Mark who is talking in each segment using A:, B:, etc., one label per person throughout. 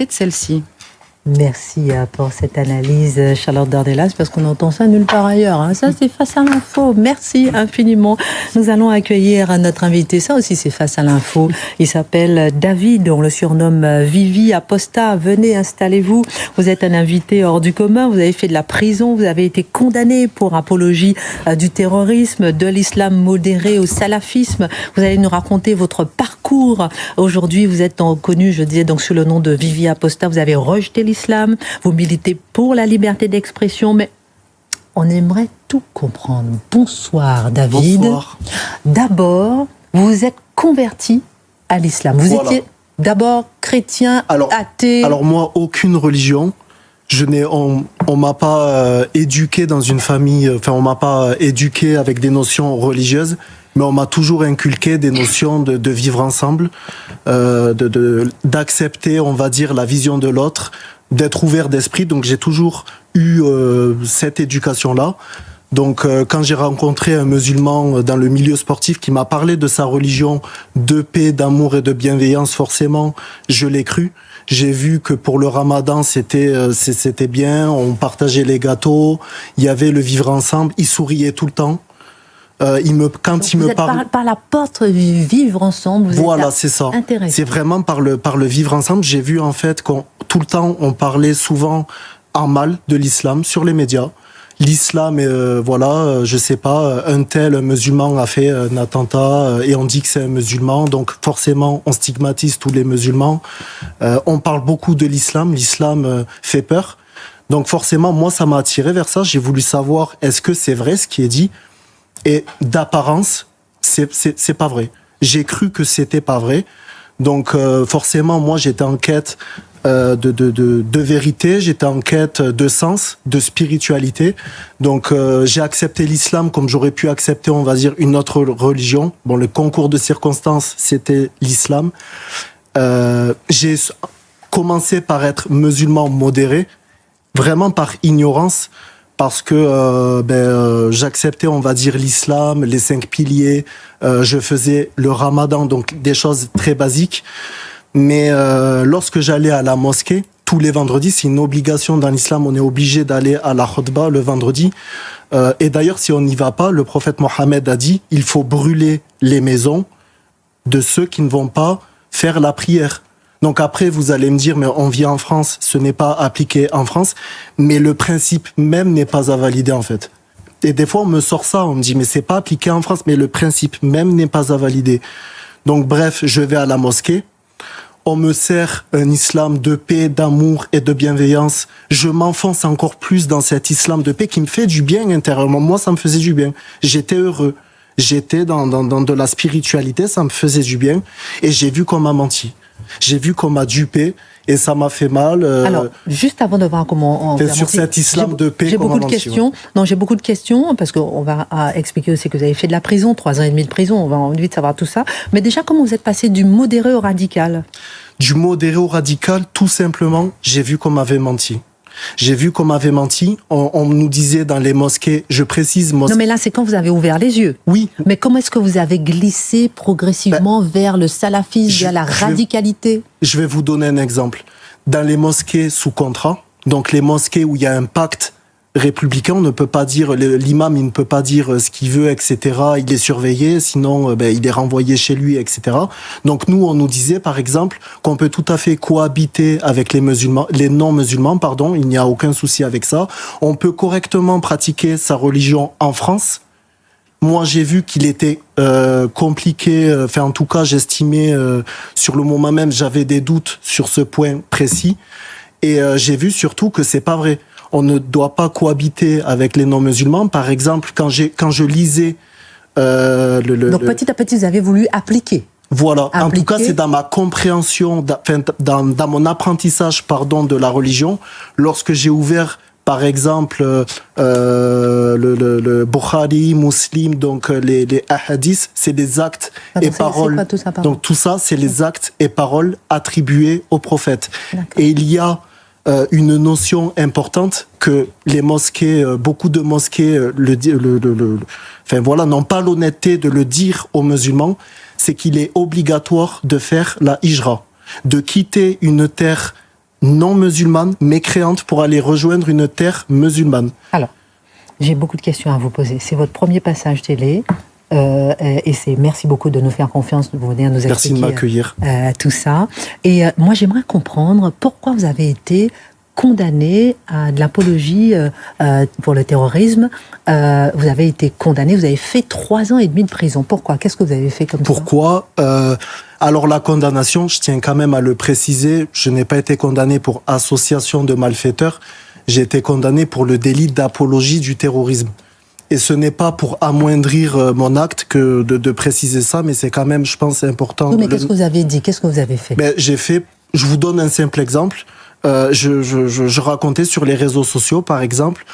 A: pensez de celle-ci ?
B: Merci pour cette analyse, Charlotte Dornelas, parce qu'on entend ça nulle part ailleurs. Ça, c'est Face à l'info. Merci infiniment. Nous allons accueillir notre invité. Ça aussi, c'est Face à l'info. Il s'appelle David. On le surnomme Vivi Aposta. Venez, installez-vous. Vous êtes un invité hors du commun. Vous avez fait de la prison. Vous avez été condamné pour apologie du terrorisme, de l'islam modéré au salafisme. Vous allez nous raconter votre parcours. Aujourd'hui, vous êtes connu, je disais, donc sous le nom de Vivi Aposta. Vous avez rejeté l'islam, vous militez pour la liberté d'expression, mais on aimerait tout comprendre. Bonsoir David.
C: Bonsoir.
B: D'abord, vous vous êtes converti à l'islam. Vous étiez d'abord chrétien, athée.
C: Alors moi, aucune religion. On m'a pas éduqué dans une famille, on m'a pas éduqué avec des notions religieuses, mais on m'a toujours inculqué des notions de vivre ensemble, d'accepter, on va dire, la vision de l'autre, d'être ouvert d'esprit. Donc j'ai toujours eu cette éducation-là. Donc quand j'ai rencontré un musulman dans le milieu sportif qui m'a parlé de sa religion de paix, d'amour et de bienveillance, forcément, je l'ai cru. J'ai vu que pour le ramadan, c'était bien, on partageait les gâteaux, il y avait le vivre ensemble, il souriait tout le temps. Quand il me parle
B: par la porte vivre ensemble.
C: Voilà, c'est ça. C'est vraiment par le vivre ensemble. J'ai vu en fait tout le temps on parlait souvent en mal de l'islam sur les médias. L'islam, je sais pas, un musulman a fait un attentat et on dit que c'est un musulman, donc forcément on stigmatise tous les musulmans. On parle beaucoup de l'islam, l'islam fait peur. Donc forcément, moi ça m'a attiré vers ça. J'ai voulu savoir est-ce que c'est vrai ce qui est dit. Et d'apparence, c'est pas vrai. J'ai cru que c'était pas vrai. Donc forcément, moi j'étais en quête de vérité, j'étais en quête de sens, de spiritualité. Donc j'ai accepté l'islam comme j'aurais pu accepter, on va dire, une autre religion. Bon, le concours de circonstances, c'était l'islam. J'ai commencé par être musulman modéré, vraiment par ignorance. Parce que j'acceptais, on va dire, l'islam, les 5 piliers, je faisais le ramadan, donc des choses très basiques. Mais lorsque j'allais à la mosquée, tous les vendredis, c'est une obligation dans l'islam, on est obligé d'aller à la khutba le vendredi. Et d'ailleurs, si on n'y va pas, le prophète Mohammed a dit, il faut brûler les maisons de ceux qui ne vont pas faire la prière. Donc après, vous allez me dire, mais on vit en France, ce n'est pas appliqué en France, mais le principe même n'est pas à valider en fait. Et des fois, on me sort ça, on me dit, mais c'est pas appliqué en France, mais le principe même n'est pas à valider. Donc bref, je vais à la mosquée, on me sert un islam de paix, d'amour et de bienveillance. Je m'enfonce encore plus dans cet islam de paix qui me fait du bien intérieurement. Moi, ça me faisait du bien. J'étais heureux. J'étais dans de la spiritualité, ça me faisait du bien. Et j'ai vu qu'on m'a menti. J'ai vu qu'on m'a dupé et ça m'a fait mal.
B: Alors, juste avant de voir comment on
C: fait sur cet islam de paix,
B: j'ai beaucoup de questions. Ouais. Non, j'ai beaucoup de questions parce qu'on va expliquer aussi que vous avez fait de la prison, 3 ans et demi de prison. On va envie de savoir tout ça. Mais déjà, comment vous êtes passé du modéré au radical ?
C: Du modéré au radical, tout simplement, j'ai vu qu'on m'avait menti. J'ai vu qu'on m'avait menti. On nous disait dans les mosquées, je précise...
B: Non, mais là, c'est quand vous avez ouvert les yeux.
C: Oui.
B: Mais comment est-ce que vous avez glissé progressivement vers le salafisme, vers la radicalité ?
C: Je vais vous donner un exemple. Dans les mosquées sous contrat, donc les mosquées où il y a un pacte républicain, on ne peut pas dire, l'imam, il ne peut pas dire ce qu'il veut, etc. Il est surveillé, sinon il est renvoyé chez lui, etc. Donc nous, on nous disait, par exemple, qu'on peut tout à fait cohabiter avec les non-musulmans, il n'y a aucun souci avec ça. On peut correctement pratiquer sa religion en France. Moi, j'ai vu qu'il était compliqué, en tout cas, j'estimais, sur le moment même, j'avais des doutes sur ce point précis. Et j'ai vu surtout que c'est pas vrai. On ne doit pas cohabiter avec les non-musulmans. Par exemple, quand je lisais... Donc
B: petit à petit, vous avez voulu appliquer.
C: Voilà. En tout cas, c'est dans ma compréhension, dans mon apprentissage, de la religion, lorsque j'ai ouvert, par exemple, le Bukhari, Muslim, donc les hadiths, c'est des actes et paroles.
B: Quoi, tout ça,
C: donc tout ça, c'est les actes et paroles attribués au prophète.
B: D'accord.
C: Et il y a une notion importante que les mosquées, beaucoup de mosquées n'ont pas l'honnêteté de le dire aux musulmans, c'est qu'il est obligatoire de faire la hijra, de quitter une terre non musulmane, mécréante, pour aller rejoindre une terre musulmane.
B: Alors, j'ai beaucoup de questions à vous poser. C'est votre premier passage télé. Et merci beaucoup de nous faire confiance, de venir nous expliquer.
C: Merci de m'accueillir.
B: Tout ça. Et moi, j'aimerais comprendre pourquoi vous avez été condamné à de l'apologie pour le terrorisme. Vous avez été condamné, vous avez fait 3 ans et demi de prison. Pourquoi? Qu'est-ce que vous avez fait comme ça?
C: Pourquoi alors la condamnation, je tiens quand même à le préciser, je n'ai pas été condamné pour association de malfaiteurs, j'ai été condamné pour le délit d'apologie du terrorisme. Et ce n'est pas pour amoindrir mon acte que de préciser ça, mais c'est quand même, je pense, important.
B: Oui, mais qu'est-ce que vous avez dit? Qu'est-ce que vous avez fait?
C: Je vous donne un simple exemple. Je racontais sur les réseaux sociaux, par exemple,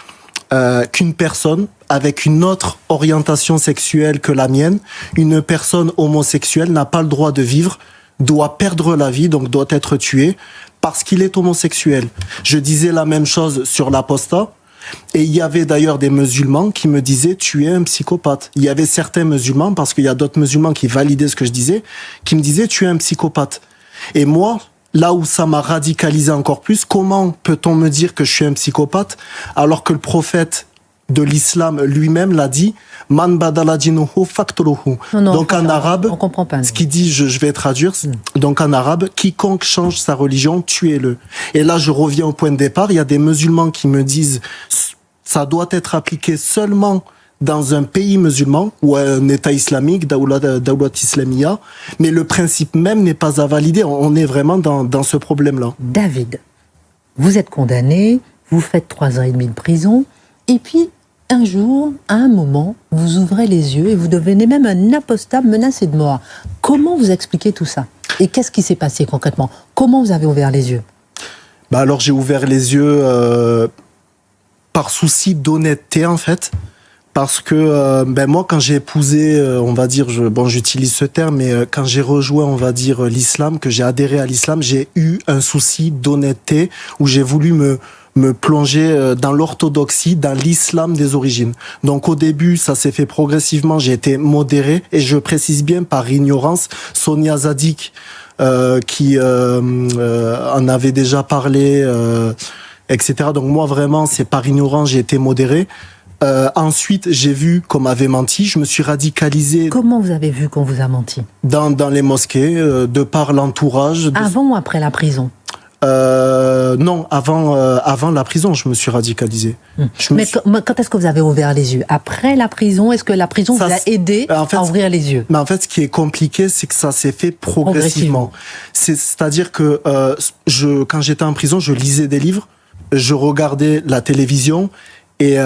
C: qu'une personne avec une autre orientation sexuelle que la mienne, une personne homosexuelle n'a pas le droit de vivre, doit perdre la vie, donc doit être tué, parce qu'il est homosexuel. Je disais la même chose sur l'apostat. Et il y avait d'ailleurs des musulmans qui me disaient « tu es un psychopathe ». Il y avait certains musulmans, parce qu'il y a d'autres musulmans qui validaient ce que je disais, qui me disaient « tu es un psychopathe ». Et moi, là où ça m'a radicalisé encore plus, comment peut-on me dire que je suis un psychopathe alors que le prophète de l'islam lui-même l'a dit « man badala dinuhu faqtuluhu ». Donc en arabe,
B: on comprend pas,
C: ce qu'il dit, je vais traduire, donc en arabe, quiconque change sa religion, tuez-le. Et là, je reviens au point de départ, il y a des musulmans qui me disent ça doit être appliqué seulement dans un pays musulman ou un État islamique, Dawlat Islamiyya, mais le principe même n'est pas à valider. On est vraiment dans ce problème-là.
B: David, vous êtes condamné, vous faites 3 ans et demi de prison, et puis un jour, à un moment, vous ouvrez les yeux et vous devenez même un apostat menacé de mort. Comment vous expliquez tout ça? Et qu'est-ce qui s'est passé concrètement? Comment vous avez ouvert les yeux?
C: Alors j'ai ouvert les yeux par souci d'honnêteté en fait. Parce que moi, quand j'ai épousé, on va dire, j'utilise ce terme, mais quand j'ai rejoint, on va dire, l'islam, que j'ai adhéré à l'islam, j'ai eu un souci d'honnêteté où j'ai voulu me plonger dans l'orthodoxie, dans l'islam des origines. Donc au début, ça s'est fait progressivement, j'ai été modéré, et je précise bien par ignorance. Sonia Zadik, qui en avait déjà parlé, etc. Donc moi, vraiment, c'est par ignorance, j'ai été modéré. Ensuite, j'ai vu qu'on m'avait menti, je me suis radicalisé.
B: Comment vous avez vu qu'on vous a menti?
C: Dans les mosquées, de par l'entourage.
B: Avant ou après la prison?
C: Non, avant la prison, je me suis radicalisé.
B: Mais quand est-ce que vous avez ouvert les yeux? Après la prison? Est-ce que la prison vous a aidé à ouvrir les yeux?
C: Mais en fait, ce qui est compliqué, c'est que ça s'est fait progressivement. C'est-à-dire que quand j'étais en prison, je lisais des livres, je regardais la télévision, et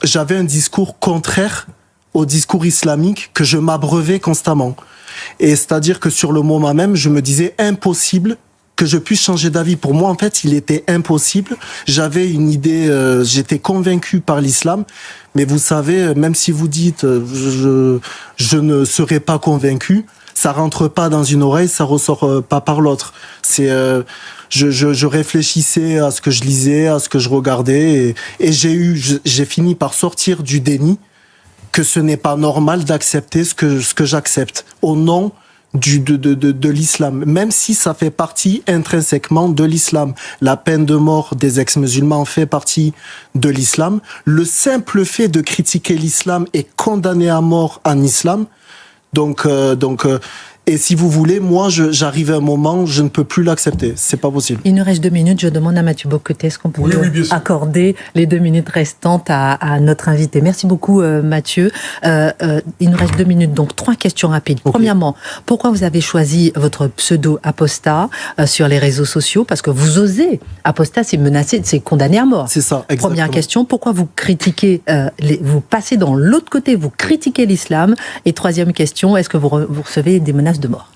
C: j'avais un discours contraire au discours islamique que je m'abreuvais constamment. Et c'est-à-dire que sur le moment même, je me disais impossible que je puisse changer d'avis. Pour moi, en fait, il était impossible. J'avais une idée, j'étais convaincu par l'islam. Mais vous savez, même si vous dites je ne serai pas convaincu, ça rentre pas dans une oreille, ça ressort pas par l'autre. C'est je réfléchissais à ce que je lisais, à ce que je regardais, et j'ai fini par sortir du déni que ce n'est pas normal d'accepter ce que j'accepte au nom de l'islam, même si ça fait partie intrinsèquement de l'islam. La peine de mort des ex-musulmans fait partie de l'islam. Le simple fait de critiquer l'islam est condamné à mort en islam. Donc, et si vous voulez, moi, j'arrive à un moment, je ne peux plus l'accepter. C'est pas possible.
B: Il nous reste 2 minutes. Je demande à Mathieu Bocoté, est-ce qu'on peut accorder les 2 minutes restantes à notre invité? Merci beaucoup, Mathieu. Il nous reste 2 minutes, donc 3 questions rapides. Okay. Premièrement, pourquoi vous avez choisi votre pseudo apostat sur les réseaux sociaux? Parce que vous osez. Apostat, c'est menacé, c'est condamné à mort.
C: C'est ça, exactement.
B: Première question, pourquoi vous critiquez, vous passez dans l'autre côté, vous critiquez l'islam? Et troisième question, est-ce que vous recevez des menaces de mort?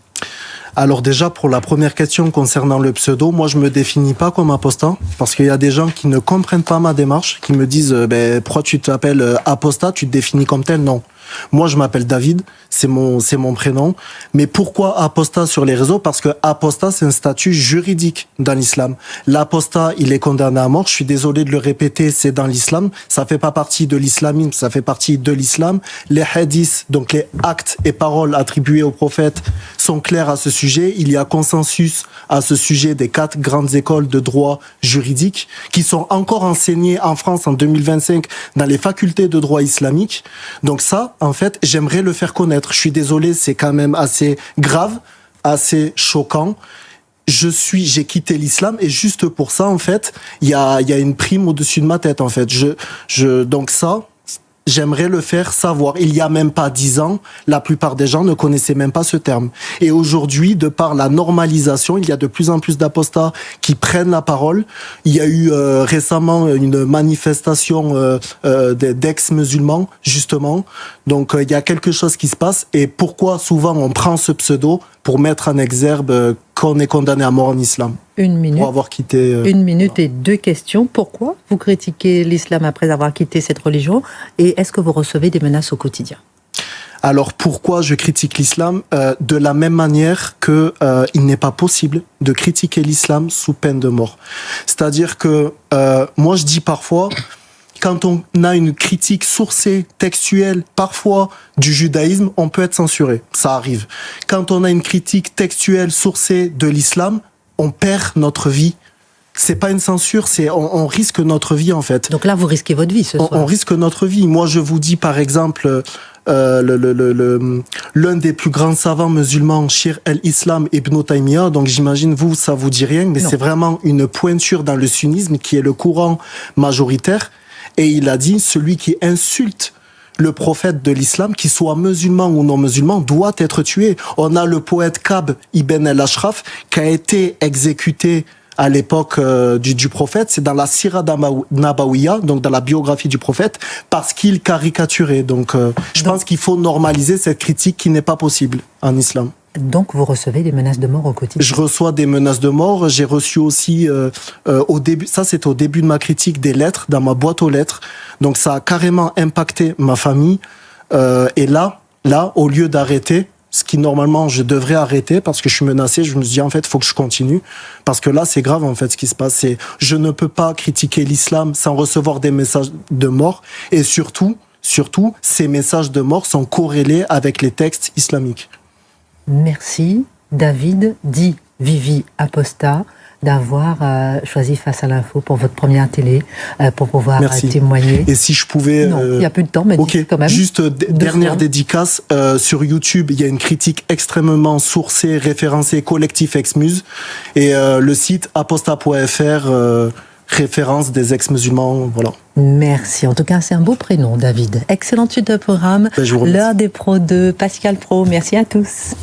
C: Alors déjà, pour la première question concernant le pseudo, moi je me définis pas comme apostat, parce qu'il y a des gens qui ne comprennent pas ma démarche, qui me disent pourquoi tu t'appelles apostat, tu te définis comme tel? Non. Moi je m'appelle David, c'est mon prénom. Mais pourquoi apostat sur les réseaux? Parce que apostat, c'est un statut juridique dans l'islam. L'apostat, il est condamné à mort. Je suis désolé de le répéter, c'est dans l'islam. Ça fait pas partie de l'islamisme, ça fait partie de l'islam. Les hadiths, donc les actes et paroles attribués au prophète, sont clairs à ce sujet. Il y a consensus à ce sujet des 4 grandes écoles de droit juridique qui sont encore enseignées en France en 2025 dans les facultés de droit islamique. Donc ça, en fait, j'aimerais le faire connaître. Je suis désolé, c'est quand même assez grave, assez choquant. J'ai quitté l'islam et juste pour ça, en fait, il y a une prime au-dessus de ma tête, en fait. Donc ça, j'aimerais le faire savoir. Il y a même pas 10 ans, la plupart des gens ne connaissaient même pas ce terme. Et aujourd'hui, de par la normalisation, il y a de plus en plus d'apostats qui prennent la parole. Il y a eu récemment une manifestation d'ex-musulmans, justement. Donc il y a quelque chose qui se passe. Et pourquoi souvent on prend ce pseudo pour mettre en exergue qu'on est condamné à mort en islam?
B: 1 minute.
C: Pour avoir quitté.
B: 1 minute et 2 questions. Pourquoi vous critiquez l'islam après avoir quitté cette religion? Et est-ce que vous recevez des menaces au quotidien?
C: Alors pourquoi je critique l'islam? De la même manière que il n'est pas possible de critiquer l'islam sous peine de mort. C'est-à-dire que moi je dis parfois, quand on a une critique sourcée, textuelle, parfois du judaïsme, on peut être censuré. Ça arrive. Quand on a une critique textuelle, sourcée de l'islam, on perd notre vie. C'est pas une censure, on risque notre vie en fait.
B: Donc là, vous risquez votre vie ce soir.
C: On risque notre vie. Moi, je vous dis par exemple, l'un des plus grands savants musulmans, Shir el-Islam Ibn Taymiyyah, donc j'imagine vous, ça vous dit rien, mais c'est vraiment une pointure dans le sunnisme qui est le courant majoritaire. Et il a dit, celui qui insulte le prophète de l'islam, qu'il soit musulman ou non musulman, doit être tué. On a le poète Ka'b ibn al-Ashraf qui a été exécuté à l'époque du prophète, c'est dans la Sira Nabawiya, donc dans la biographie du prophète, parce qu'il caricaturait. Donc je pense qu'il faut normaliser cette critique qui n'est pas possible en islam.
B: Donc vous recevez des menaces de mort au quotidien? Je
C: reçois des menaces de mort. J'ai reçu aussi au début, ça c'était au début de ma critique, des lettres dans ma boîte aux lettres. Donc ça a carrément impacté ma famille. Et là, au lieu d'arrêter, ce qui normalement je devrais arrêter parce que je suis menacé, je me suis dit en fait il faut que je continue parce que là c'est grave en fait ce qui se passe. Je ne peux pas critiquer l'islam sans recevoir des messages de mort et surtout ces messages de mort sont corrélés avec les textes islamiques.
B: Merci David, dit Vivi Apostat, d'avoir choisi Face à l'info pour votre première télé, pour pouvoir témoigner.
C: Et si je pouvais...
B: Non, il n'y a plus de temps, mais
C: okay.
B: Quand même.
C: Juste dernière dédicace, sur YouTube, il y a une critique extrêmement sourcée, référencée, collectif Ex-Muse, et le site apostat.fr, référence des ex-musulmans, voilà.
B: Merci. En tout cas, c'est un beau prénom, David. Excellente suite de programme. L'heure des pros de Pascal Pro. Merci à tous.